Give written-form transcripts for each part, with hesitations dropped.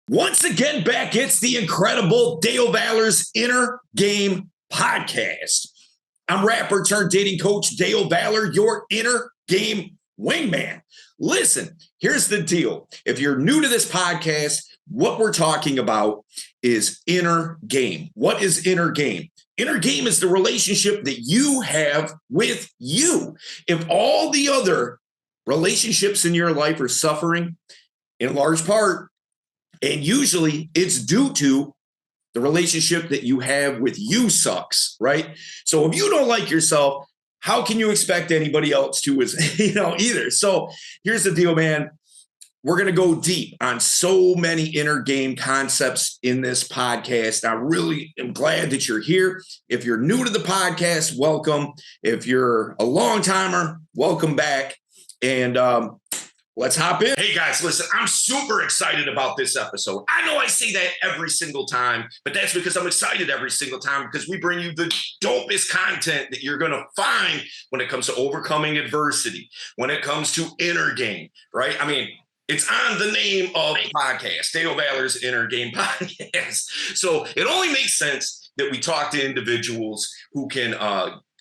Once again, back, it's the incredible Dale Valor's Inner Game Podcast. I'm rapper turned dating coach Dale Valor, your inner game wingman. Listen, here's the deal. If you're new to this podcast, what we're talking about is inner game. What is inner game? Inner game is the relationship that you have with you. If all the other relationships in your life are suffering, in large part, and usually it's due to the relationship that you have with you sucks, right? So if you don't like yourself, how can you expect anybody else to either? So here's the deal, man. We're going to go deep on so many inner game concepts in this podcast. I really am glad that you're here. If you're new to the podcast, welcome. If you're a long timer, welcome back. And let's hop in. Hey guys, listen, I'm super excited about this episode. I know I say that every single time, but that's because I'm excited every single time because we bring you the dopest content that you're going to find when it comes to overcoming adversity, when it comes to inner game, right? I mean, it's on the name of the podcast, Dale Valor's Inner Game Podcast. So it only makes sense that we talk to individuals who can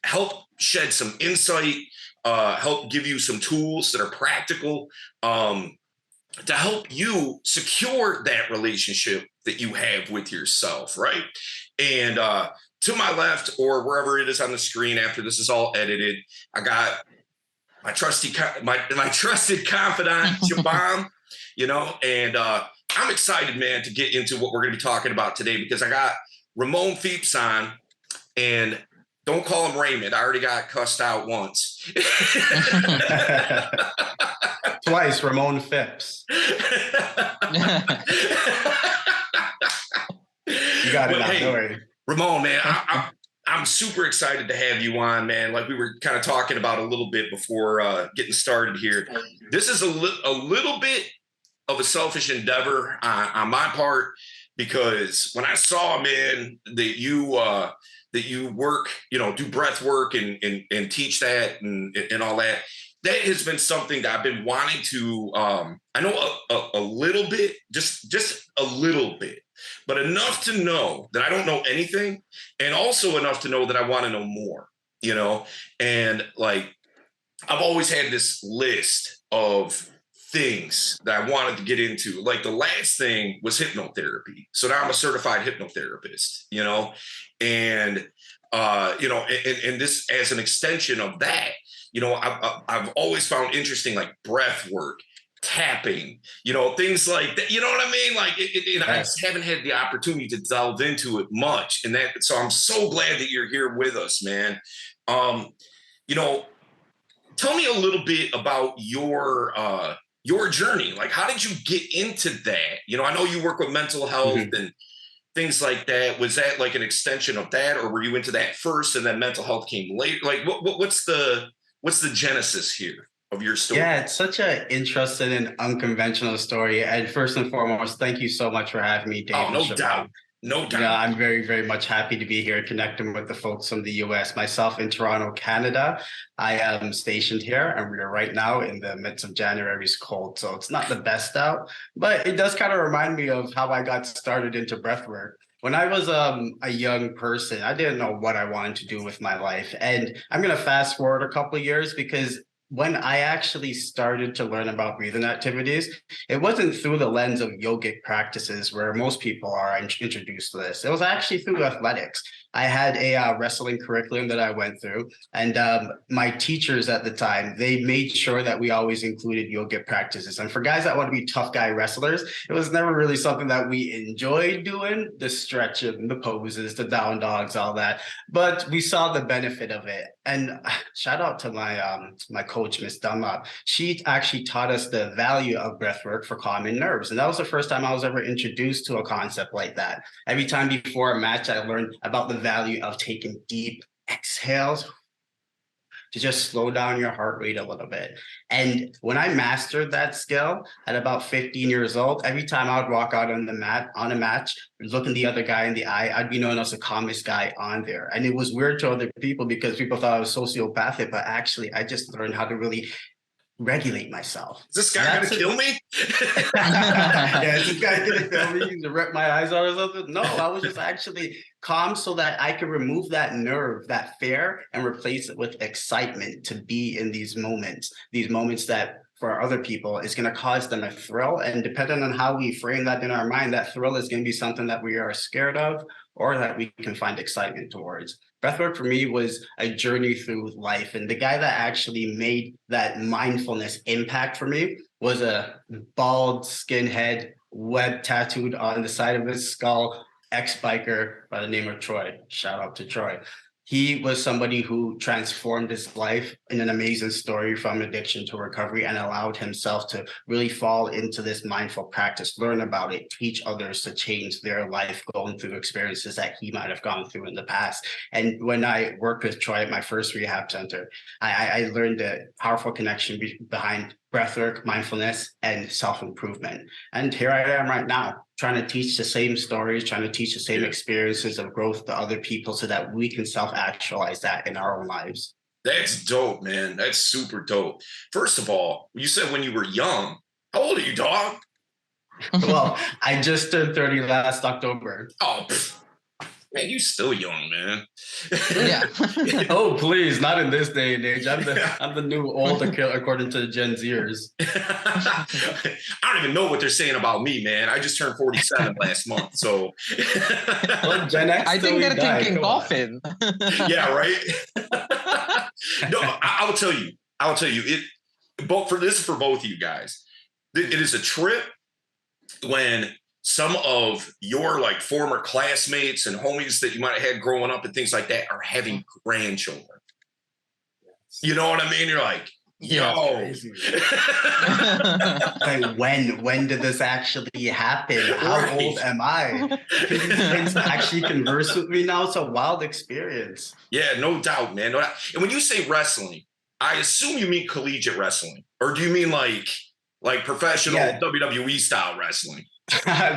help shed some insight, help give you some tools that are practical to help you secure that relationship that you have with yourself, right? And to my left, or wherever it is on the screen after this is all edited, I got my trusted confidant, Shabam, and I'm excited, man, to get into what we're going to be talking about today because I got Ramond Phipps on, and don't call him Raymond. I already got cussed out once. Twice, Ramond Phipps. You got it now. Hey, don't worry. Ramond, man, I'm super excited to have you on, man. Like we were kind of talking about a little bit before getting started here. This is a little bit of a selfish endeavor on my part because when I saw, man, that you work, do breath work and teach that and all that. That has been something that I've been wanting to, I know a little bit, just a little bit, but enough to know that I don't know anything and also enough to know that I want to know more, and like, I've always had this list of things that I wanted to get into. Like the last thing was hypnotherapy. So now I'm a certified hypnotherapist, and and this as an extension of that, I've always found interesting like breath work, tapping, things like that. You know what I mean? Like, I just haven't had the opportunity to delve into it much, so I'm so glad that you're here with us, man. Tell me a little bit about your journey. Like, how did you get into that? I know you work with mental health and things like that. Was that like an extension of that, or were you into that first and then mental health came later? Like, what's the genesis here of your story? Yeah, it's such an interesting and unconventional story. And first and foremost, thank you so much for having me, Dave. Oh, no doubt. No doubt. I'm very, very much happy to be here connecting with the folks from the US. Myself in Toronto, Canada. I am stationed here, and we are right now in the midst of January's cold. So it's not the best out, but it does kind of remind me of how I got started into breathwork. When I was a young person, I didn't know what I wanted to do with my life. And I'm going to fast forward a couple of years because when I actually started to learn about breathing activities, it wasn't through the lens of yogic practices where most people are introduced to this. It was actually through athletics. I had a wrestling curriculum that I went through, and my teachers at the time, they made sure that we always included yogic practices. And for guys that want to be tough guy wrestlers, it was never really something that we enjoyed doing, the stretching, the poses, the down dogs, all that. But we saw the benefit of it. And shout out to my coach, Miss Dunlop. She actually taught us the value of breathwork for calming nerves. And that was the first time I was ever introduced to a concept like that. Every time before a match, I learned about the value of taking deep exhales to just slow down your heart rate a little bit. And when I mastered that skill at about 15 years old, every time I would walk out on a match, looking the other guy in the eye, I'd be known as the calmest guy on there. And it was weird to other people because people thought I was sociopathic, but actually I just learned how to really regulate myself. Is this guy going to kill me? Yeah, is this guy going to kill me to rip my eyes out or something? No, I was just actually calm so that I could remove that nerve, that fear, and replace it with excitement to be in these moments that for other people is going to cause them a thrill. And depending on how we frame that in our mind, that thrill is going to be something that we are scared of or that we can find excitement towards. Breathwork for me was a journey through life. And the guy that actually made that mindfulness impact for me was a bald skinhead, web tattooed on the side of his skull, ex-biker by the name of Troy. Shout out to Troy. He was somebody who transformed his life in an amazing story from addiction to recovery and allowed himself to really fall into this mindful practice, learn about it, teach others to change their life going through experiences that he might have gone through in the past. And when I worked with Troy at my first rehab center, I learned the powerful connection behind breathwork, mindfulness, and self-improvement. And here I am right now, trying to teach the same stories, trying to teach the same experiences of growth to other people so that we can self-actualize that in our own lives. That's dope, man. That's super dope. First of all, you said when you were young. How old are you, dog? Well, I just turned 30 last October. Oh, man, you still young, man. Yeah. Oh, please, not in this day and age. I'm the new older kid according to the Gen Zers. I don't even know what they're saying about me, man. I just turned 47 last month, so. Well, Gen X I think they're thinking coffin. Yeah, right. No, I will tell you. It. Both for this, for both of you guys, it is a trip when some of your like former classmates and homies that you might have had growing up and things like that are having grandchildren. You know what I mean? You're like, yo. Like, when did this actually happen? How old am I? Can these things actually converse with me now? It's a wild experience. Yeah, no doubt, man. No doubt. And when you say wrestling, I assume you mean collegiate wrestling, or do you mean like professional WWE style wrestling?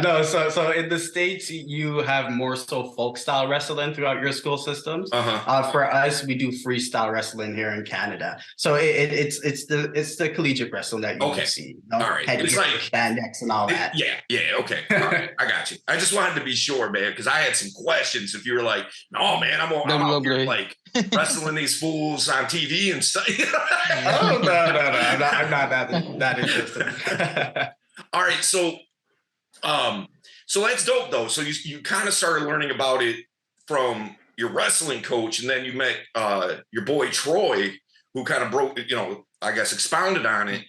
No, so in the States, you have more so folk style wrestling throughout your school systems. For us, we do freestyle wrestling here in Canada. So it's the collegiate wrestling that you would see. You know? All right, it's like spandex and all that. Yeah, okay. All right, I got you. I just wanted to be sure, man, because I had some questions. If you were like, no, man, I'm out here like wrestling these fools on TV and stuff. Oh no, I'm not that interested. All right, so that's dope though. So you kind of started learning about it from your wrestling coach, and then you met your boy Troy, who kind of broke, I guess expounded on it.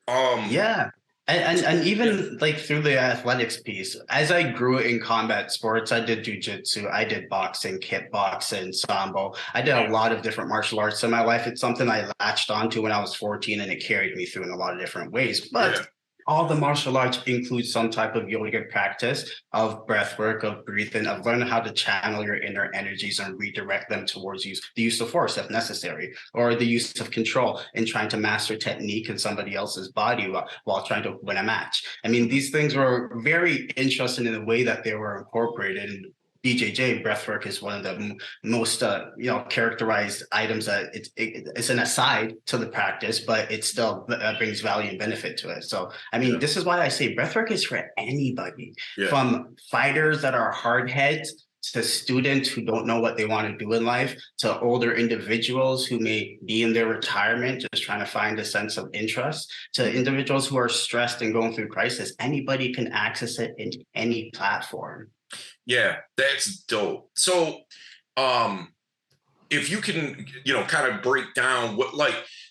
Yeah. And even like through the athletics piece, as I grew in combat sports, I did jujitsu, I did boxing, kickboxing, sambo. I did a lot of different martial arts in my life. It's something I latched onto when I was 14, and it carried me through in a lot of different ways. But all the martial arts include some type of yogic practice of breath work, of breathing, of learning how to channel your inner energies and redirect them towards the use of force if necessary, or the use of control in trying to master technique in somebody else's body while trying to win a match. I mean, these things were very interesting in the way that they were incorporated. And BJJ breathwork is one of the most characterized items that it's an aside to the practice, but it still brings value and benefit to it. So I mean, this is why I say breathwork is for anybody, from fighters that are hard heads to students who don't know what they want to do in life, to older individuals who may be in their retirement just trying to find a sense of interest, to individuals who are stressed and going through crisis. Anybody can access it in any platform. Yeah, that's dope. So, if you can, kind of break down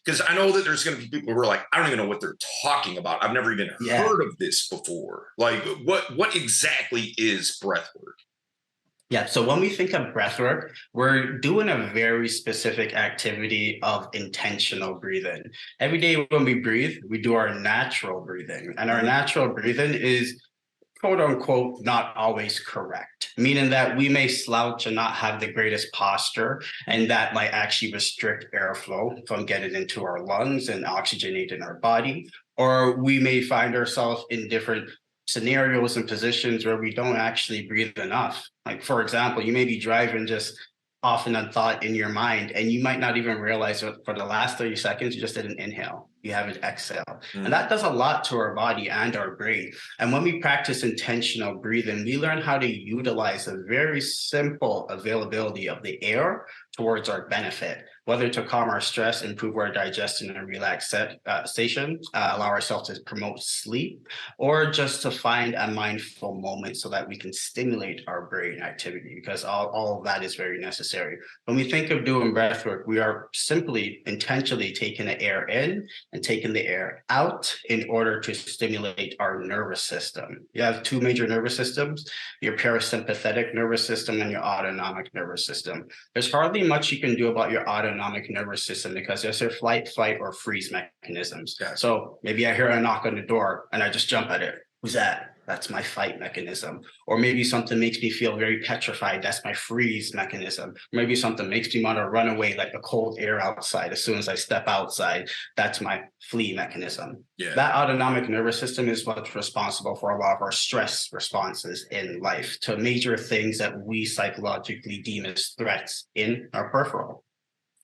because I know that there's going to be people who are like, I don't even know what they're talking about. I've never even heard of this before. Like, what exactly is breath work? Yeah, so when we think of breath work, we're doing a very specific activity of intentional breathing. Every day when we breathe, we do our natural breathing, and our natural breathing is quote unquote, not always correct, meaning that we may slouch and not have the greatest posture, and that might actually restrict airflow from getting into our lungs and oxygenating our body. Or we may find ourselves in different scenarios and positions where we don't actually breathe enough. Like, for example, you may be driving just off in a thought in your mind, and you might not even realize that for the last 30 seconds, you just did an inhale. you have it exhale. And that does a lot to our body and our brain. And when we practice intentional breathing, we learn how to utilize a very simple availability of the air towards our benefit, whether to calm our stress, improve our digestion and relaxation, allow ourselves to promote sleep, or just to find a mindful moment so that we can stimulate our brain activity, because all of that is very necessary. When we think of doing breath work, we are simply intentionally taking the air in and taking the air out in order to stimulate our nervous system. You have two major nervous systems, your parasympathetic nervous system and your autonomic nervous system. There's hardly much you can do about your autonomic nervous system because there's their flight, fight, or freeze mechanisms. Gotcha. So maybe I hear a knock on the door and I just jump at it. Who's that? That's my fight mechanism. Or maybe something makes me feel very petrified. That's my freeze mechanism. Maybe something makes me want to run away, like the cold air outside. As soon as I step outside, that's my flee mechanism. Yeah. That autonomic nervous system is what's responsible for a lot of our stress responses in life to major things that we psychologically deem as threats in our peripheral.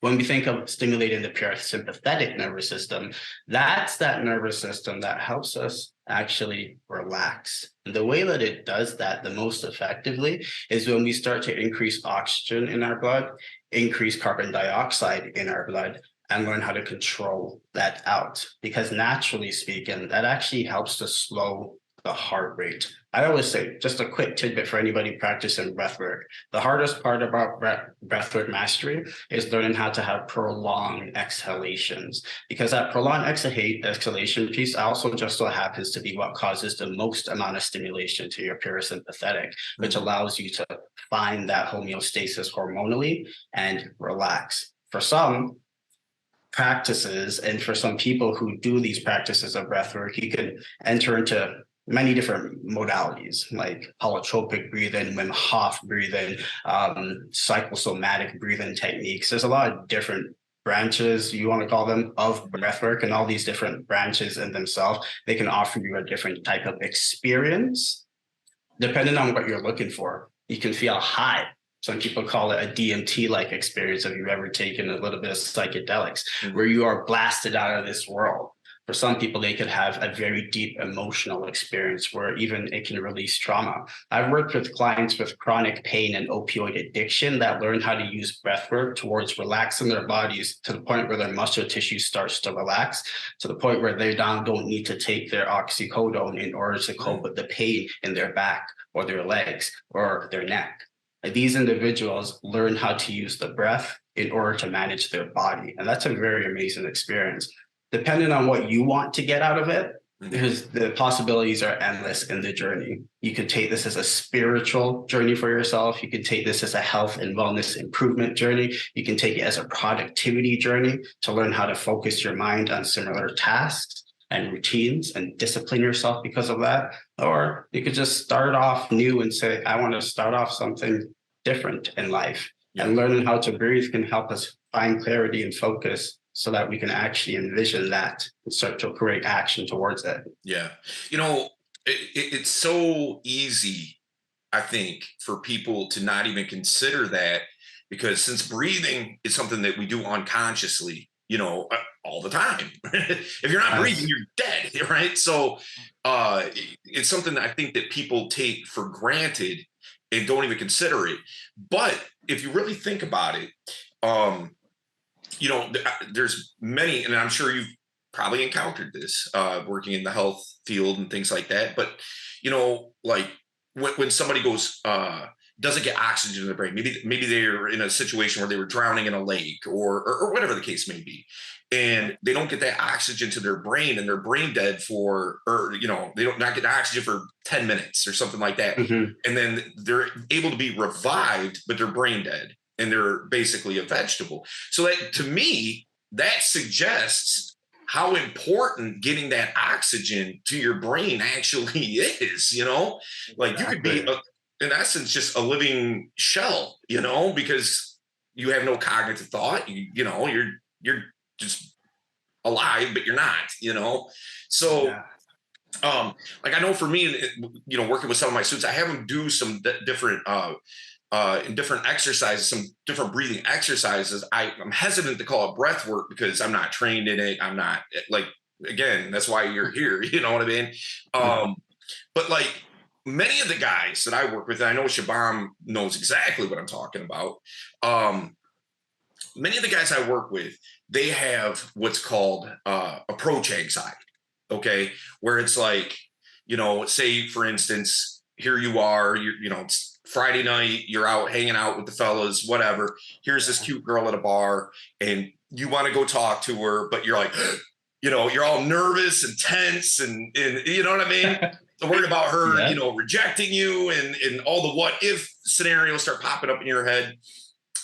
When we think of stimulating the parasympathetic nervous system, that's that nervous system that helps us actually relax. And the way that it does that the most effectively is when we start to increase oxygen in our blood, increase carbon dioxide in our blood, and learn how to control that out. Because naturally speaking, that actually helps to slow the heart rate. I always say, just a quick tidbit for anybody practicing breathwork. The hardest part about breathwork mastery is learning how to have prolonged exhalations, because that prolonged exhalation piece also just so happens to be what causes the most amount of stimulation to your parasympathetic, which allows you to find that homeostasis hormonally and relax. For some practices, and for some people who do these practices of breathwork, you can enter into many different modalities like holotropic breathing, Wim Hof breathing, psychosomatic breathing techniques. There's a lot of different branches, you want to call them, of breathwork, and all these different branches in themselves, they can offer you a different type of experience depending on what you're looking for. You can feel high. Some people call it a DMT-like experience if you've ever taken a little bit of psychedelics, where you are blasted out of this world. For some people, they could have a very deep emotional experience where even it can release trauma. I've worked with clients with chronic pain and opioid addiction that learn how to use breathwork towards relaxing their bodies to the point where their muscle tissue starts to relax, to the point where they don't need to take their oxycodone in order to cope with the pain in their back or their legs or their neck. These individuals learn how to use the breath in order to manage their body. And that's a very amazing experience. Depending on what you want to get out of it, because the possibilities are endless in the journey. You could take this as a spiritual journey for yourself. You could take this as a health and wellness improvement journey. You can take it as a productivity journey to learn how to focus your mind on similar tasks and routines and discipline yourself because of that. Or you could just start off new and say, I want to start off something different in life. And learning how to breathe can help us find clarity and focus so that we can actually envision that and start to create action towards it. Yeah. You know, it's so easy, I think, for people to not even consider that, because since breathing is something that we do unconsciously, you know, all the time. If you're not breathing, you're dead, right? So it's something that I think that people take for granted and don't even consider it. But if you really think about it, you know, there's many, and I'm sure you've probably encountered this working in the health field and things like that. But, you know, like when somebody goes, doesn't get oxygen in the brain, maybe they're in a situation where they were drowning in a lake or whatever the case may be, and they don't get that oxygen to their brain, and they're brain dead for, or, you know, they don't not get oxygen for 10 minutes or something like that. And then they're able to be revived, but they're brain dead. And they're basically a vegetable. So that, to me, that suggests how important getting that oxygen to your brain actually is, you know? Like you could be, in essence, just a living shell, you know, because you have no cognitive thought. You know, you're just alive, but you're not, you know? So, like I know for me, you know, working with some of my students, I have them do some different in different exercises, some different breathing exercises. I'm hesitant to call it breath work because I'm not trained in it. I'm not like, again, that's why you're here. You know what I mean? But like many of the guys that I work with, and I know Shabam knows exactly what I'm talking about. Many of the guys I work with, they have what's called approach anxiety. Okay. Where it's like, say for instance, here you are, it's Friday night, you're out hanging out with the fellas, whatever. Here's this cute girl at a bar and you want to go talk to her, but you're like, you're all nervous and tense and you know what I mean? Worried about her, rejecting you and all the what if scenarios start popping up in your head.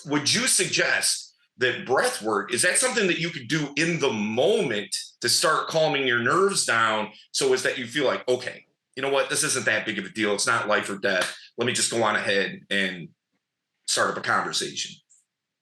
Would you suggest that breath work, is that something that you could do in the moment to start calming your nerves down so as that you feel like, okay, you know what, this isn't that big of a deal. It's not life or death. Let me just go on ahead and start up a conversation.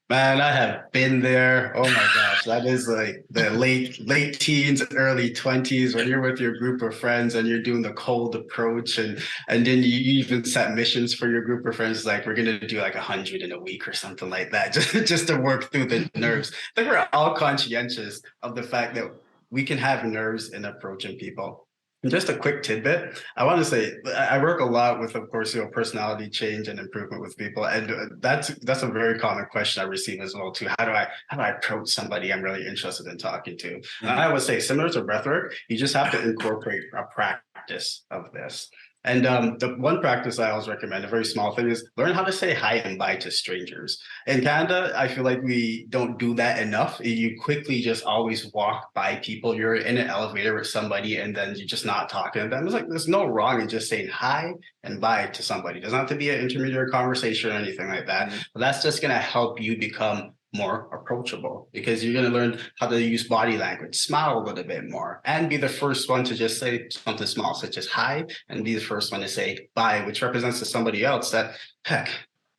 Man, I have been there. Oh my gosh, that is like the late teens, early 20s when you're with your group of friends and you're doing the cold approach and then you even set missions for your group of friends like we're gonna do like 100 in a week or something like that, just to work through the nerves. I think we're all conscientious of the fact that we can have nerves in approaching people. And just a quick tidbit, I want to say I work a lot with, of course, personality change and improvement with people, and that's a very common question I receive as well too. How do I approach somebody I'm really interested in talking to? And I would say similar to breathwork, you just have to incorporate a practice of this. And the one practice I always recommend, a very small thing, is learn how to say hi and bye to strangers. In Canada, I feel like we don't do that enough. You quickly just always walk by people. You're in an elevator with somebody and then you're just not talking to them. It's like there's no wrong in just saying hi and bye to somebody. It doesn't have to be an intermediate conversation or anything like that. But that's just going to help you become more approachable because you're going to learn how to use body language, smile a little bit more, and be the first one to just say something small, such as hi, and be the first one to say bye, which represents to somebody else that, heck,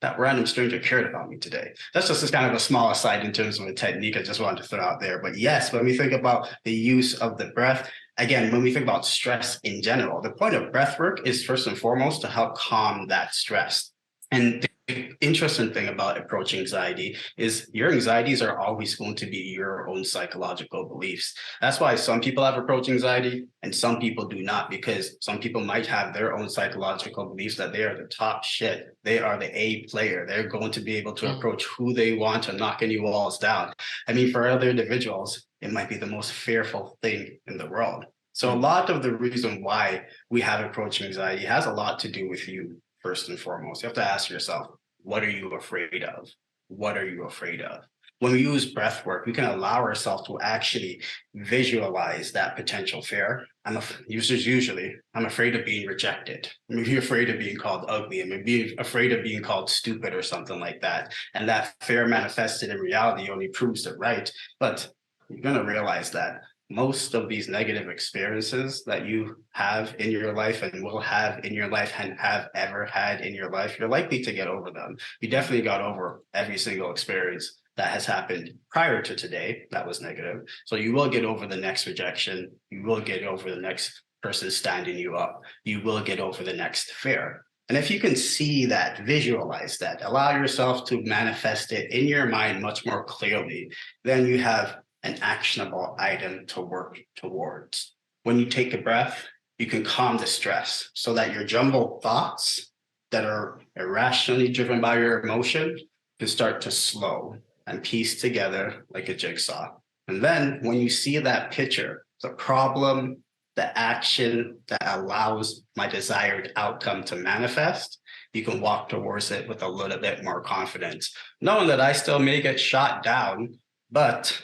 that random stranger cared about me today. That's just kind of a small aside in terms of a technique I just wanted to throw out there. But yes, when we think about the use of the breath, again, when we think about stress in general, the point of breath work is first and foremost to help calm that stress. And the interesting thing about approach anxiety is your anxieties are always going to be your own psychological beliefs. That's why some people have approach anxiety and some people do not, because some people might have their own psychological beliefs that they are the top shit. They are the A player. They're going to be able to approach who they want and knock any walls down. I mean, for other individuals, it might be the most fearful thing in the world. So a lot of the reason why we have approach anxiety has a lot to do with you. First and foremost, you have to ask yourself, what are you afraid of? What are you afraid of? When we use breath work, we can allow ourselves to actually visualize that potential fear. I'm afraid of being rejected. I'm maybe afraid of being called ugly. I'm maybe afraid of being called stupid or something like that. And that fear manifested in reality only proves it right. But you're going to realize that most of these negative experiences that you have in your life and will have in your life and have ever had in your life, you're likely to get over them. You definitely got over every single experience that has happened prior to today that was negative. So you will get over the next rejection. You will get over the next person standing you up. You will get over the next fear. And if you can see that, visualize that, allow yourself to manifest it in your mind much more clearly, then you have an actionable item to work towards. When you take a breath, you can calm the stress so that your jumbled thoughts that are irrationally driven by your emotion can start to slow and piece together like a jigsaw. And then when you see that picture, the problem, the action that allows my desired outcome to manifest, you can walk towards it with a little bit more confidence, knowing that I still may get shot down, but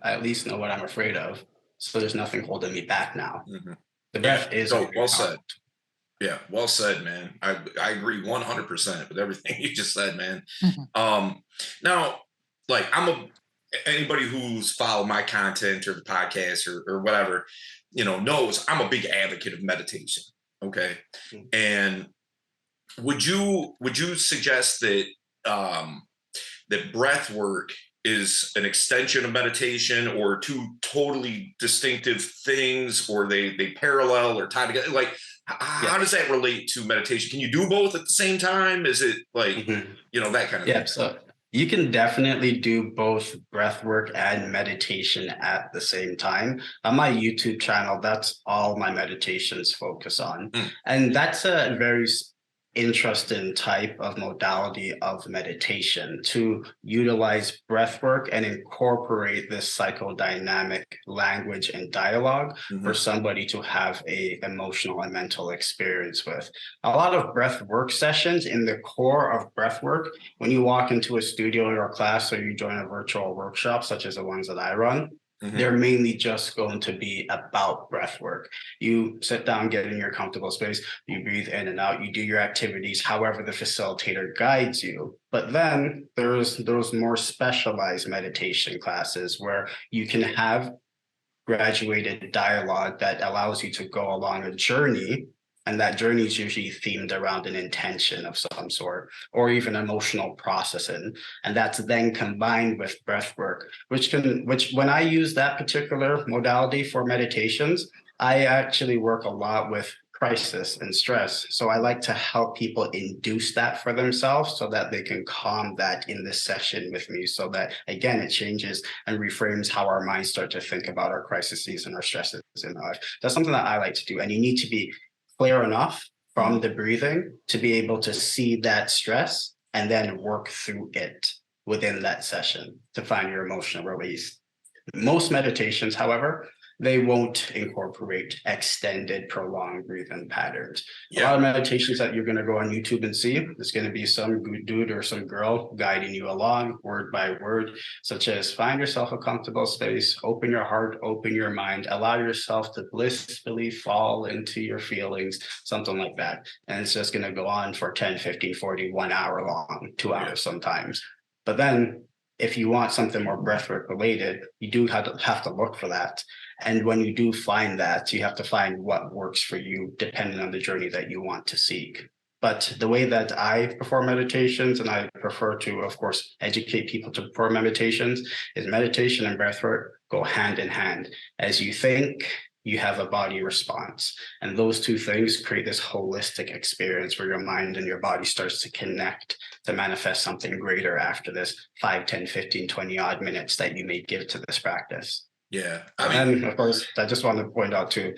I at least know what I'm afraid of. So there's nothing holding me back now. The breath is well said. Yeah, well said, man. I agree 100% with everything you just said, man. Now, like anybody who's followed my content or the podcast or whatever, knows I'm a big advocate of meditation. Okay. And would you suggest that that breath work is an extension of meditation, or two totally distinctive things, or they parallel or tie together? Like, how does that relate to meditation? Can you do both at the same time? Is it like, that kind of Yeah, thing. so you can definitely do both breath work and meditation at the same time. On my YouTube channel, that's all my meditations focus on. And that's a very interesting type of modality of meditation, to utilize breath work and incorporate this psychodynamic language and dialogue for somebody to have a emotional and mental experience with. A lot of breath work sessions, in the core of breath work, when you walk into a studio or a class, or you join a virtual workshop such as the ones that I run, they're mainly just going to be about breath work. You sit down, get in your comfortable space, you breathe in and out, you do your activities however the facilitator guides you. But then there's those more specialized meditation classes where you can have graduated dialogue that allows you to go along a journey. And that journey is usually themed around an intention of some sort, or even emotional processing. And that's then combined with breath work, which when I use that particular modality for meditations, I actually work a lot with crisis and stress. So I like to help people induce that for themselves so that they can calm that in this session with me. So that, again, it changes and reframes how our minds start to think about our crises and our stresses in life. That's something that I like to do. And you need to be clear enough from the breathing to be able to see that stress and then work through it within that session to find your emotional release. Most meditations, however, they won't incorporate extended, prolonged breathing patterns. A lot of meditations that you're going to go on YouTube and see, there's going to be some dude or some girl guiding you along word by word, such as find yourself a comfortable space, open your heart, open your mind, allow yourself to blissfully fall into your feelings, something like that. And it's just going to go on for 10, 15, 40, 1 hour long, 2 hours sometimes. But then if you want something more breathwork related, you do have to look for that. And when you do find that, you have to find what works for you, depending on the journey that you want to seek. But the way that I perform meditations, and I prefer to, of course, educate people to perform meditations, is meditation and breathwork go hand in hand. As you think, you have a body response. And those two things create this holistic experience where your mind and your body starts to connect to manifest something greater after this 5, 10, 15, 20 odd minutes that you may give to this practice. Yeah. And of course, I just want to point out too,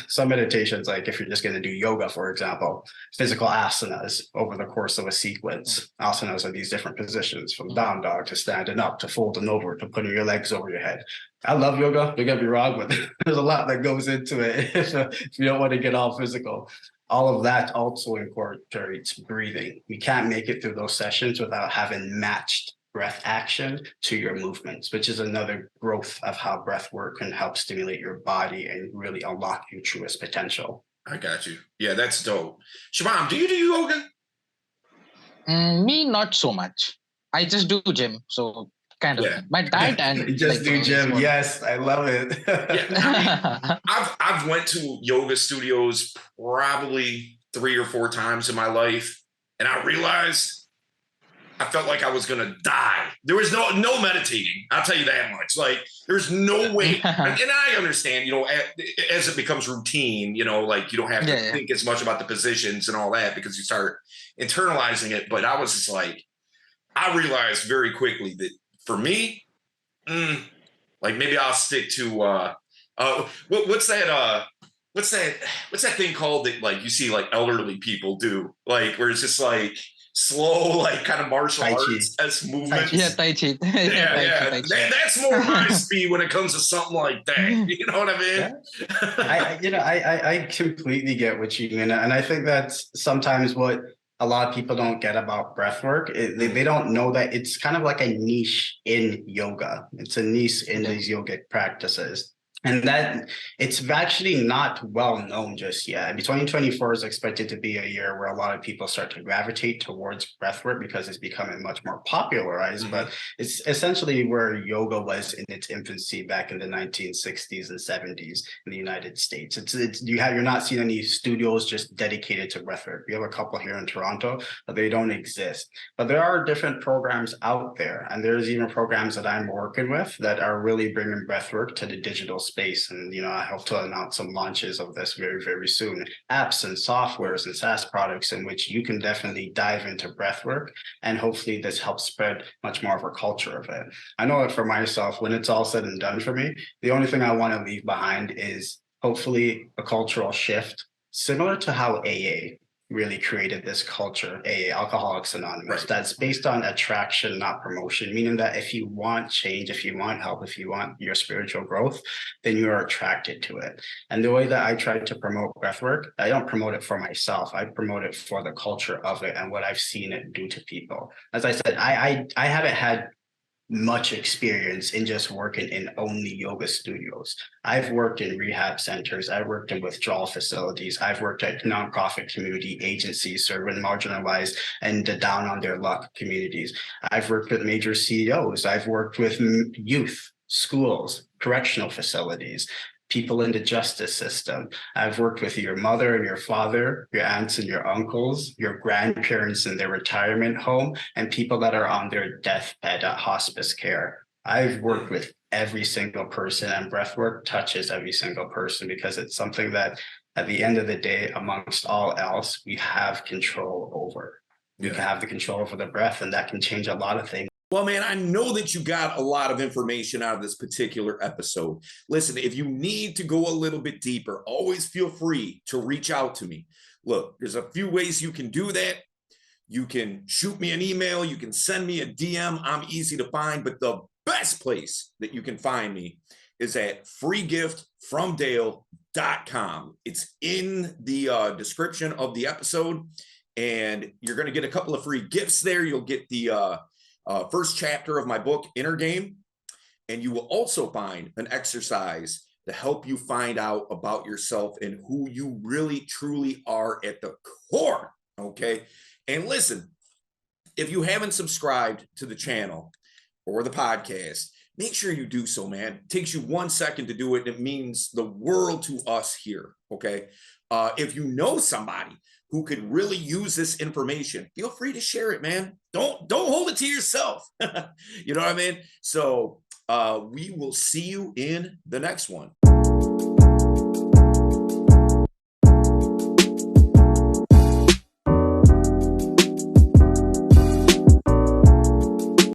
some meditations, like if you're just going to do yoga, for example, physical asanas over the course of a sequence. Asanas are these different positions, from down dog to standing up to folding over to putting your legs over your head. I love yoga, don't get me wrong, but there's a lot that goes into it if you don't want to get all physical. All of that also incorporates breathing. You can't make it through those sessions without having matched breath action to your movements, which is another growth of how breath work can help stimulate your body and really unlock your truest potential. I got you. Yeah, that's dope. Shabam, do you do yoga? Me, not so much. I just do gym. So kind of my diet and just do gym. Yes, I love it. I've went to yoga studios probably 3 or 4 times in my life, and I realized I felt like I was gonna die. There was no meditating. I'll tell you that much. Like, there's no way. And I understand, as it becomes routine, like you don't have to think as much about the positions and all that because you start internalizing it. But I was just like, I realized very quickly that for me, like maybe I'll stick to what's that thing called that like you see like elderly people do, like where it's just like slow, like kind of martial arts movements. Tai Chi. Tai Chi. That's more my speed when it comes to something like that. You know what I mean? I completely get what you mean. And I think that's sometimes what a lot of people don't get about breath work. They don't know that it's kind of like a niche in yoga. It's a niche in these yogic practices. And that it's actually not well known just yet. I mean, 2024 is expected to be a year where a lot of people start to gravitate towards breathwork because it's becoming much more popularized. But it's essentially where yoga was in its infancy back in the 1960s and 70s in the United States. You're not seeing any studios just dedicated to breathwork. We have a couple here in Toronto, but they don't exist. But there are different programs out there, and there's even programs that I'm working with that are really bringing breathwork to the digital space space. And, I hope to announce some launches of this very, very soon. Apps and softwares and SaaS products in which you can definitely dive into breathwork. And hopefully this helps spread much more of a culture of it. I know that for myself, when it's all said and done for me, the only thing I want to leave behind is hopefully a cultural shift, similar to how AA really created this culture, Alcoholics Anonymous, Right. that's based on attraction, not promotion, meaning that if you want change, if you want help, if you want your spiritual growth, then you are attracted to it. And the way that I try to promote breathwork, I don't promote it for myself. I promote it for the culture of it and what I've seen it do to people. As I said, I haven't had much experience in just working in only yoga studios. I've worked in rehab centers. I've worked in withdrawal facilities. I've worked at nonprofit community agencies serving marginalized and the down on their luck communities. I've worked with major CEOs. I've worked with youth, schools, correctional facilities, people in the justice system. I've worked with your mother and your father, your aunts and your uncles, your grandparents in their retirement home, and people that are on their deathbed at hospice care. I've worked with every single person, and breathwork touches every single person because it's something that at the end of the day, amongst all else, we have control over. We can have the control over the breath, and that can change a lot of things. Well, man, I know that you got a lot of information out of this particular episode. Listen, if you need to go a little bit deeper, always feel free to reach out to me. Look, there's a few ways you can do that. You can shoot me an email. You can send me a DM. I'm easy to find, but the best place that you can find me is at freegiftfromdale.com. It's in the description of the episode, and you're going to get a couple of free gifts there. You'll get the first chapter of my book, Inner Game. And you will also find an exercise to help you find out about yourself and who you really, truly are at the core. Okay. And listen, if you haven't subscribed to the channel or the podcast, make sure you do so, man. It takes you 1 second to do it. And it means the world to us here. Okay. If you know somebody who could really use this information, feel free to share it, man. Don't hold it to yourself. You know what I mean? So we will see you in the next one.